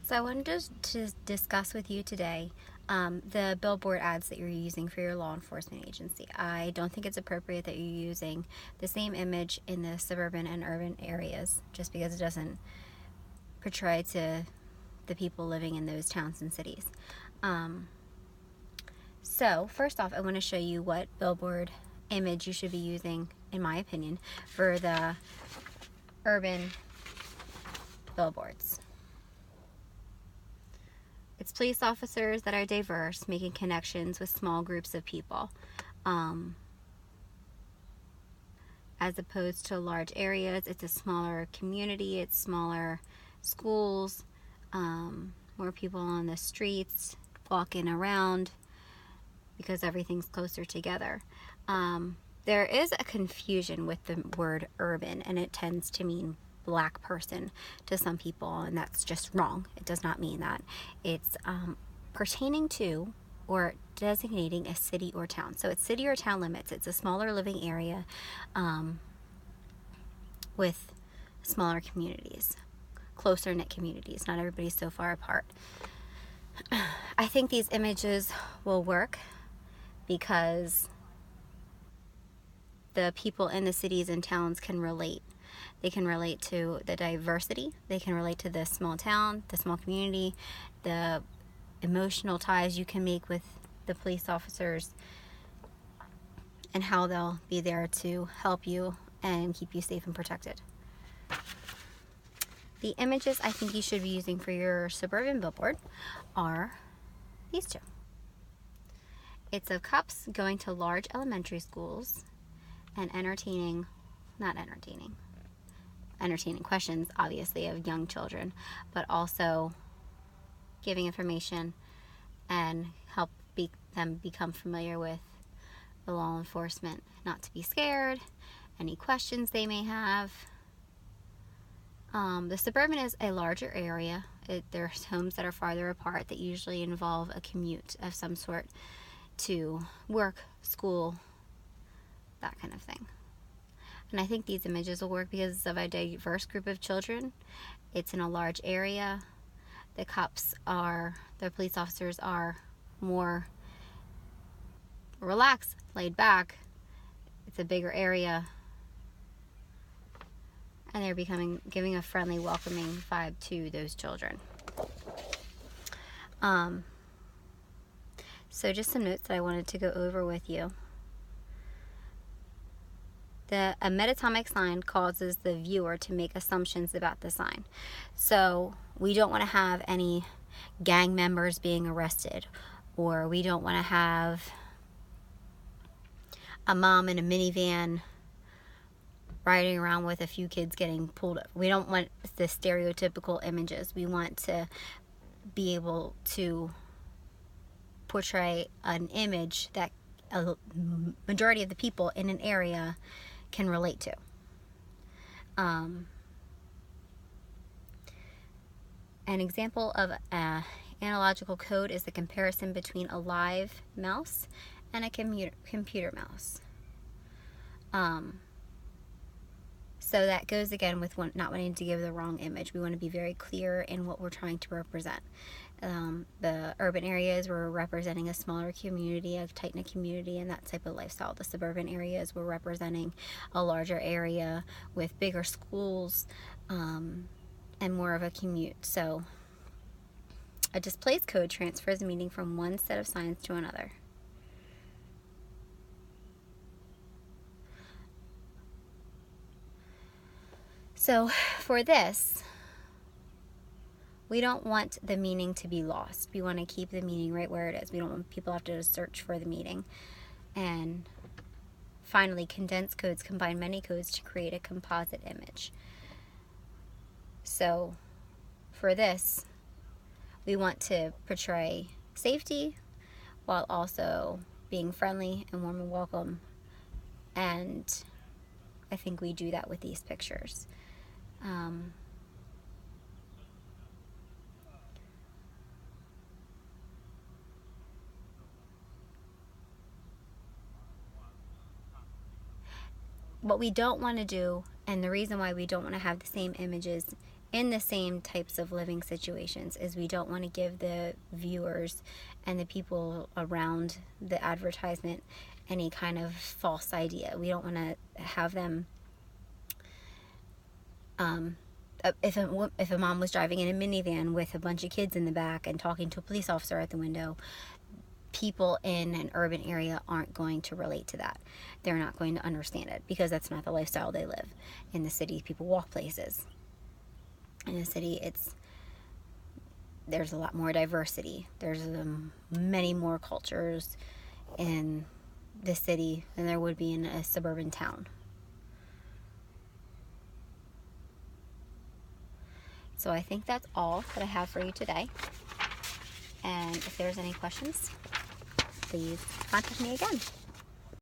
So I wanted to discuss with you today the billboard ads that you're using for your law enforcement agency. I don't think it's appropriate that you're using the same image in the suburban and urban areas just because it doesn't portray to the people living in those towns and cities. So first off, I want to show you what billboard image you should be using, in my opinion, for the urban billboards. It's police officers that are diverse, making connections with small groups of people, as opposed to large areas. It's a smaller community, it's smaller schools, more people on the streets walking around because everything's closer together. There is a confusion with the word urban, and it tends to mean black person to some people, and that's just wrong. It does not mean that. It's pertaining to or designating a city or town. So it's city or town limits. It's a smaller living area with smaller communities, closer knit communities. Not everybody's so far apart. I think these images will work because the people in the cities and towns can relate. They can relate to the diversity. They can relate to the small town, the small community, the emotional ties you can make with the police officers, and how they'll be there to help you and keep you safe and protected. The images I think you should be using for your suburban billboard are these two. It's of cops going to large elementary schools and entertaining questions, obviously, of young children, but also giving information and help them become familiar with the law enforcement, not to be scared, any questions they may have. The suburban is a larger area. There's homes that are farther apart that usually involve a commute of some sort to work, school, that kind of thing. And I think these images will work because it's of a diverse group of children. It's in a large area. The police officers are more relaxed, laid back. It's a bigger area. And they're giving a friendly, welcoming vibe to those children. So just some notes that I wanted to go over with you. A metatomic sign causes the viewer to make assumptions about the sign. So we don't want to have any gang members being arrested, or we don't want to have a mom in a minivan riding around with a few kids getting pulled up. We don't want the stereotypical images. We want to be able to portray an image that a majority of the people in an area can relate to. An example of an analogical code is the comparison between a live mouse and a computer mouse. So that goes again with not wanting to give the wrong image. We want to be very clear in what we're trying to represent. The urban areas, we're representing a smaller community, a tight-knit community, and that type of lifestyle. The suburban areas, we're representing a larger area with bigger schools and more of a commute. So a displays code transfers meaning from one set of signs to another. So for this, we don't want the meaning to be lost. We want to keep the meaning right where it is. We don't want people to have to search for the meaning. And finally, condensed codes combine many codes to create a composite image. So for this, we want to portray safety while also being friendly and warm and welcome. And I think we do that with these pictures. What we don't want to do, and the reason why we don't want to have the same images in the same types of living situations, is we don't want to give the viewers and the people around the advertisement any kind of false idea. We don't want to have them, if a mom was driving in a minivan with a bunch of kids in the back and talking to a police officer at the window, people in an urban area aren't going to relate to that. They're not going to understand it, because that's not the lifestyle they live. In the city, people walk places. In the city, there's a lot more diversity. There's many more cultures in the city than there would be in a suburban town. So I think that's all that I have for you today. And if there's any questions, please contact me again.